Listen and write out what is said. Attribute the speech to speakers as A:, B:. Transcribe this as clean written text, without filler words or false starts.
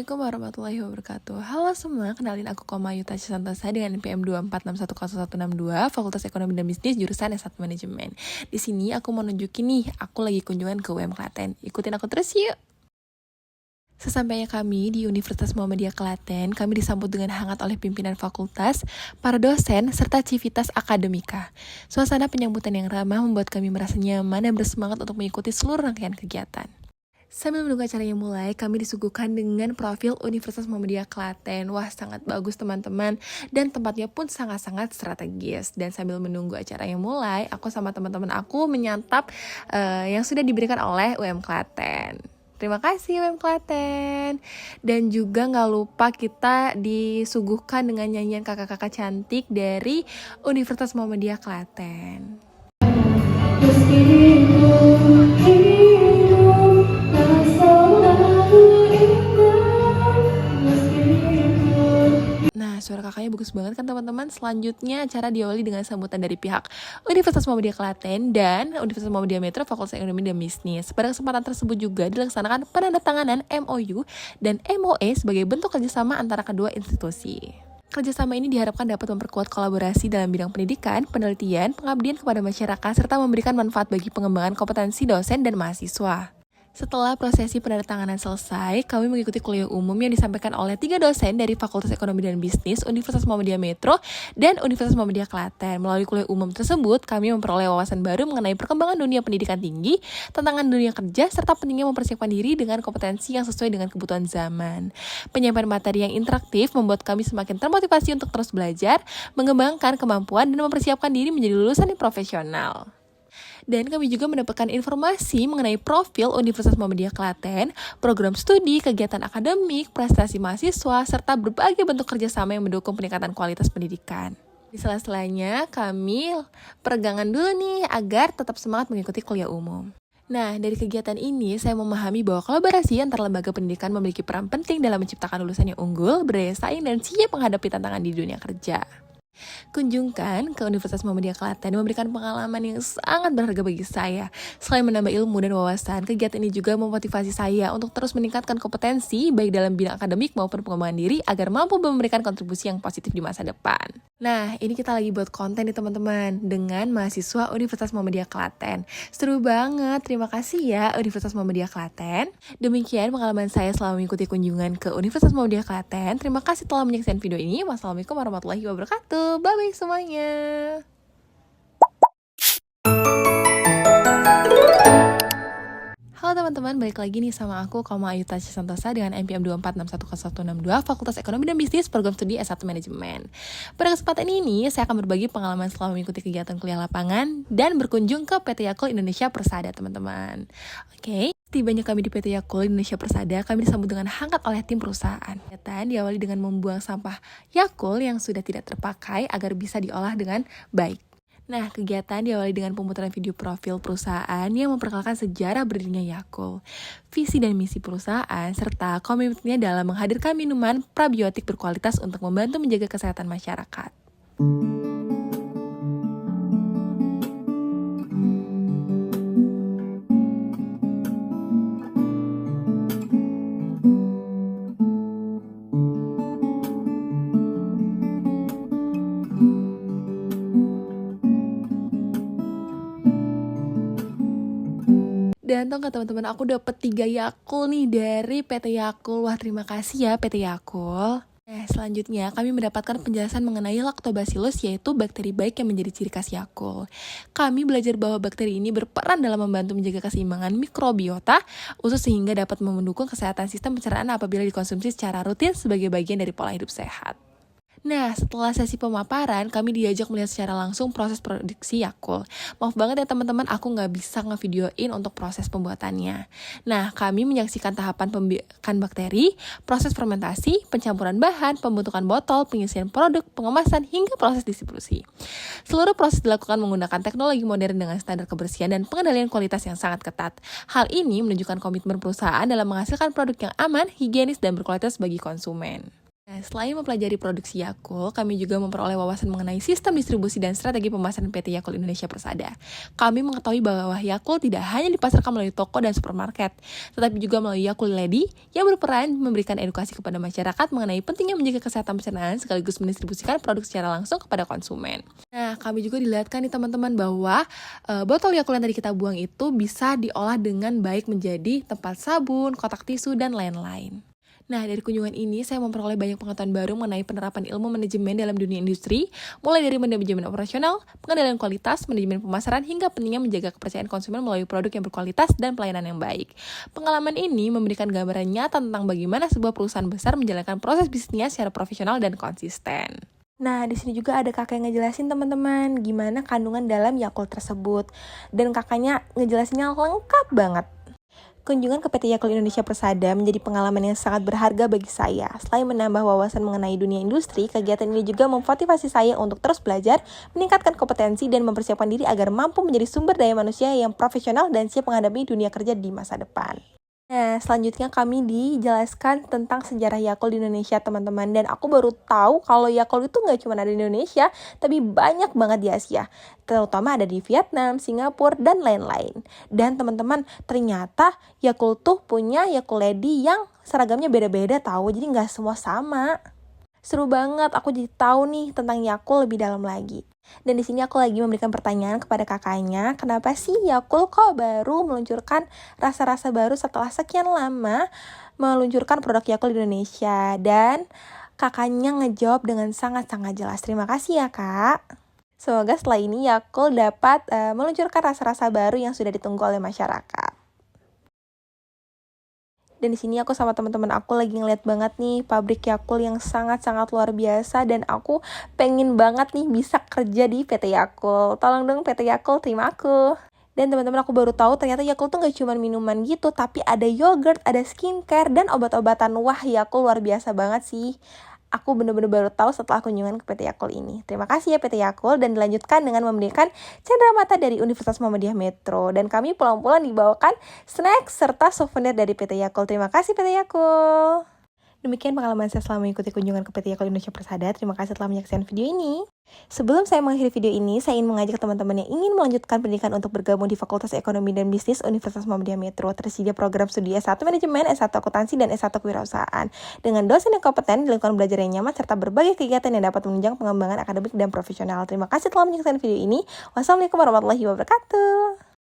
A: Assalamualaikum warahmatullahi wabarakatuh. Halo semua, kenalin aku Koma Yuta Santosa dengan NPM 246101162, Fakultas Ekonomi dan Bisnis jurusan S1 Manajemen. Di sini aku mau nunjukin nih, aku lagi kunjungan ke UM Klaten. Ikutin aku terus yuk. Sesampainya kami di Universitas Muhammadiyah Klaten, kami disambut dengan hangat oleh pimpinan fakultas, para dosen, serta civitas akademika. Suasana penyambutan yang ramah membuat kami merasa nyaman dan bersemangat untuk mengikuti seluruh rangkaian kegiatan. Sambil menunggu acaranya mulai, kami disuguhkan dengan profil Universitas Muhammadiyah Klaten. Wah, sangat bagus teman-teman. Dan tempatnya pun sangat-sangat strategis. Dan sambil menunggu acaranya mulai, aku sama teman-teman aku menyantap yang sudah diberikan oleh UM Klaten. Terima kasih UM Klaten. Dan juga gak lupa kita disuguhkan dengan nyanyian kakak-kakak cantik dari Universitas Muhammadiyah Klaten. Nah, suara kakaknya bagus banget kan teman-teman. Selanjutnya acara diawali dengan sambutan dari pihak Universitas Muhammadiyah Klaten dan Universitas Muhammadiyah Metro Fakultas Ekonomi dan Bisnis. Pada kesempatan tersebut juga dilaksanakan penandatanganan MOU dan MOE sebagai bentuk kerjasama antara kedua institusi. Kerjasama ini diharapkan dapat memperkuat kolaborasi dalam bidang pendidikan, penelitian, pengabdian kepada masyarakat, serta memberikan manfaat bagi pengembangan kompetensi dosen dan mahasiswa. Setelah prosesi penandatanganan selesai, kami mengikuti kuliah umum yang disampaikan oleh 3 dosen dari Fakultas Ekonomi dan Bisnis, Universitas Muhammadiyah Metro, dan Universitas Muhammadiyah Klaten. Melalui kuliah umum tersebut, kami memperoleh wawasan baru mengenai perkembangan dunia pendidikan tinggi, tantangan dunia kerja, serta pentingnya mempersiapkan diri dengan kompetensi yang sesuai dengan kebutuhan zaman. Penyampaian materi yang interaktif membuat kami semakin termotivasi untuk terus belajar, mengembangkan kemampuan, dan mempersiapkan diri menjadi lulusan yang profesional. Dan kami juga mendapatkan informasi mengenai profil Universitas Muhammadiyah Klaten, program studi, kegiatan akademik, prestasi mahasiswa, serta berbagai bentuk kerjasama yang mendukung peningkatan kualitas pendidikan. Di sela-selanya kami peregangan dulu nih agar tetap semangat mengikuti kuliah umum. Nah, dari kegiatan ini saya memahami bahwa kolaborasi antar lembaga pendidikan memiliki peran penting dalam menciptakan lulusan yang unggul, berdaya saing, dan siap menghadapi tantangan di dunia kerja. Kunjungkan ke Universitas Muhammadiyah Klaten memberikan pengalaman yang sangat berharga bagi saya. Selain menambah ilmu dan wawasan, kegiatan ini juga memotivasi saya untuk terus meningkatkan kompetensi baik dalam bidang akademik maupun pengembangan diri agar mampu memberikan kontribusi yang positif di masa depan. Nah, ini kita lagi buat konten nih teman-teman dengan mahasiswa Universitas Muhammadiyah Klaten. Seru banget, terima kasih ya Universitas Muhammadiyah Klaten. Demikian pengalaman saya selama mengikuti kunjungan ke Universitas Muhammadiyah Klaten. Terima kasih telah menyaksikan video ini. Wassalamualaikum warahmatullahi wabarakatuh. Bye-bye semuanya. Halo teman-teman, balik lagi nih sama aku Koma Yuta Santosa dengan NPM 246101162 Fakultas Ekonomi dan Bisnis, program studi S1 Manajemen. Pada kesempatan ini, saya akan berbagi pengalaman selama mengikuti kegiatan kuliah lapangan dan berkunjung ke PT Yakult Indonesia Persada, teman-teman. Oke, tibanya kami di PT Yakult Indonesia Persada, kami disambut dengan hangat oleh tim perusahaan. Kegiatan diawali dengan membuang sampah Yakult yang sudah tidak terpakai agar bisa diolah dengan baik. Nah, kegiatan diawali dengan pemutaran video profil perusahaan yang memperkenalkan sejarah berdirinya Yakult, visi dan misi perusahaan, serta komitmennya dalam menghadirkan minuman probiotik berkualitas untuk membantu menjaga kesehatan masyarakat. Dan tau gak teman-teman, aku dapet 3 Yakult nih dari PT Yakult. Wah, terima kasih ya PT Yakult. Nah, selanjutnya kami mendapatkan penjelasan mengenai Lactobacillus, yaitu bakteri baik yang menjadi ciri khas Yakult. Kami belajar bahwa bakteri ini berperan dalam membantu menjaga keseimbangan mikrobiota usus sehingga dapat mendukung kesehatan sistem pencernaan apabila dikonsumsi secara rutin sebagai bagian dari pola hidup sehat. Nah, setelah sesi pemaparan, kami diajak melihat secara langsung proses produksi Yakult. Maaf banget ya teman-teman, aku nggak bisa ngevideoin untuk proses pembuatannya. Nah, kami menyaksikan tahapan pembiakan bakteri, proses fermentasi, pencampuran bahan, pembentukan botol, pengisian produk, pengemasan, hingga proses distribusi. Seluruh proses dilakukan menggunakan teknologi modern dengan standar kebersihan dan pengendalian kualitas yang sangat ketat. Hal ini menunjukkan komitmen perusahaan dalam menghasilkan produk yang aman, higienis, dan berkualitas bagi konsumen. Nah, selain mempelajari produksi Yakult, kami juga memperoleh wawasan mengenai sistem distribusi dan strategi pemasaran PT Yakult Indonesia Persada. Kami mengetahui bahwa Yakult tidak hanya dipasarkan melalui toko dan supermarket, tetapi juga melalui Yakult Lady yang berperan memberikan edukasi kepada masyarakat mengenai pentingnya menjaga kesehatan pencernaan sekaligus mendistribusikan produk secara langsung kepada konsumen. Nah, kami juga dilihatkan nih teman-teman bahwa botol Yakult yang tadi kita buang itu bisa diolah dengan baik menjadi tempat sabun, kotak tisu, dan lain-lain. Nah, dari kunjungan ini saya memperoleh banyak pengetahuan baru mengenai penerapan ilmu manajemen dalam dunia industri, mulai dari manajemen operasional, pengendalian kualitas, manajemen pemasaran, hingga pentingnya menjaga kepercayaan konsumen melalui produk yang berkualitas dan pelayanan yang baik. Pengalaman ini memberikan gambaran nyata tentang bagaimana sebuah perusahaan besar menjalankan proses bisnisnya secara profesional dan konsisten. Nah, di sini juga ada kakak yang ngejelasin teman-teman gimana kandungan dalam Yakult tersebut. Dan kakaknya ngejelasinnya lengkap banget. Kunjungan ke PT Yakult Indonesia Persada menjadi pengalaman yang sangat berharga bagi saya. Selain menambah wawasan mengenai dunia industri, kegiatan ini juga memotivasi saya untuk terus belajar, meningkatkan kompetensi, dan mempersiapkan diri agar mampu menjadi sumber daya manusia yang profesional dan siap menghadapi dunia kerja di masa depan. Nah, selanjutnya kami dijelaskan tentang sejarah Yakult di Indonesia, teman-teman. Dan aku baru tahu kalau Yakult itu nggak cuma ada di Indonesia, tapi banyak banget di Asia. Terutama ada di Vietnam, Singapura, dan lain-lain. Dan teman-teman, ternyata Yakult tuh punya Yakult Lady yang seragamnya beda-beda tahu, jadi nggak semua sama. Seru banget, aku jadi tahu nih tentang Yakult lebih dalam lagi. Dan di sini aku lagi memberikan pertanyaan kepada kakaknya, kenapa sih Yakult kok baru meluncurkan rasa-rasa baru setelah sekian lama meluncurkan produk Yakult di Indonesia? Dan kakaknya ngejawab dengan sangat-sangat jelas. Terima kasih ya, Kak. Semoga setelah ini Yakult dapat meluncurkan rasa-rasa baru yang sudah ditunggu oleh masyarakat. Dan di sini aku sama teman-teman aku lagi ngeliat banget nih pabrik Yakult yang sangat-sangat luar biasa, dan aku pengen banget nih bisa kerja di PT Yakult. Tolong dong PT Yakult, terima aku. Dan teman-teman, aku baru tahu ternyata Yakult tuh gak cuma minuman gitu, tapi ada yogurt, ada skincare, dan obat-obatan. Wah, Yakult luar biasa banget sih. Aku bener-bener baru tahu setelah kunjungan ke PT Yakult ini. Terima kasih ya PT Yakult, dan dilanjutkan dengan memberikan cenderamata dari Universitas Muhammadiyah Metro. Dan kami pulang-pulang dibawakan snack serta souvenir dari PT Yakult. Terima kasih PT Yakult. Demikian pengalaman saya selama mengikuti kunjungan ke PT Yakult Indonesia Persada. Terima kasih telah menyaksikan video ini. Sebelum saya mengakhiri video ini, saya ingin mengajak teman-teman yang ingin melanjutkan pendidikan untuk bergabung di Fakultas Ekonomi dan Bisnis Universitas Muhammadiyah Metro. Tersedia program studi S1 Manajemen, S1 Akuntansi, dan S1 Kewirausahaan. Dengan dosen yang kompeten, lingkungan belajar yang nyaman, serta berbagai kegiatan yang dapat menunjang pengembangan akademik dan profesional. Terima kasih telah menyaksikan video ini. Wassalamualaikum warahmatullahi wabarakatuh.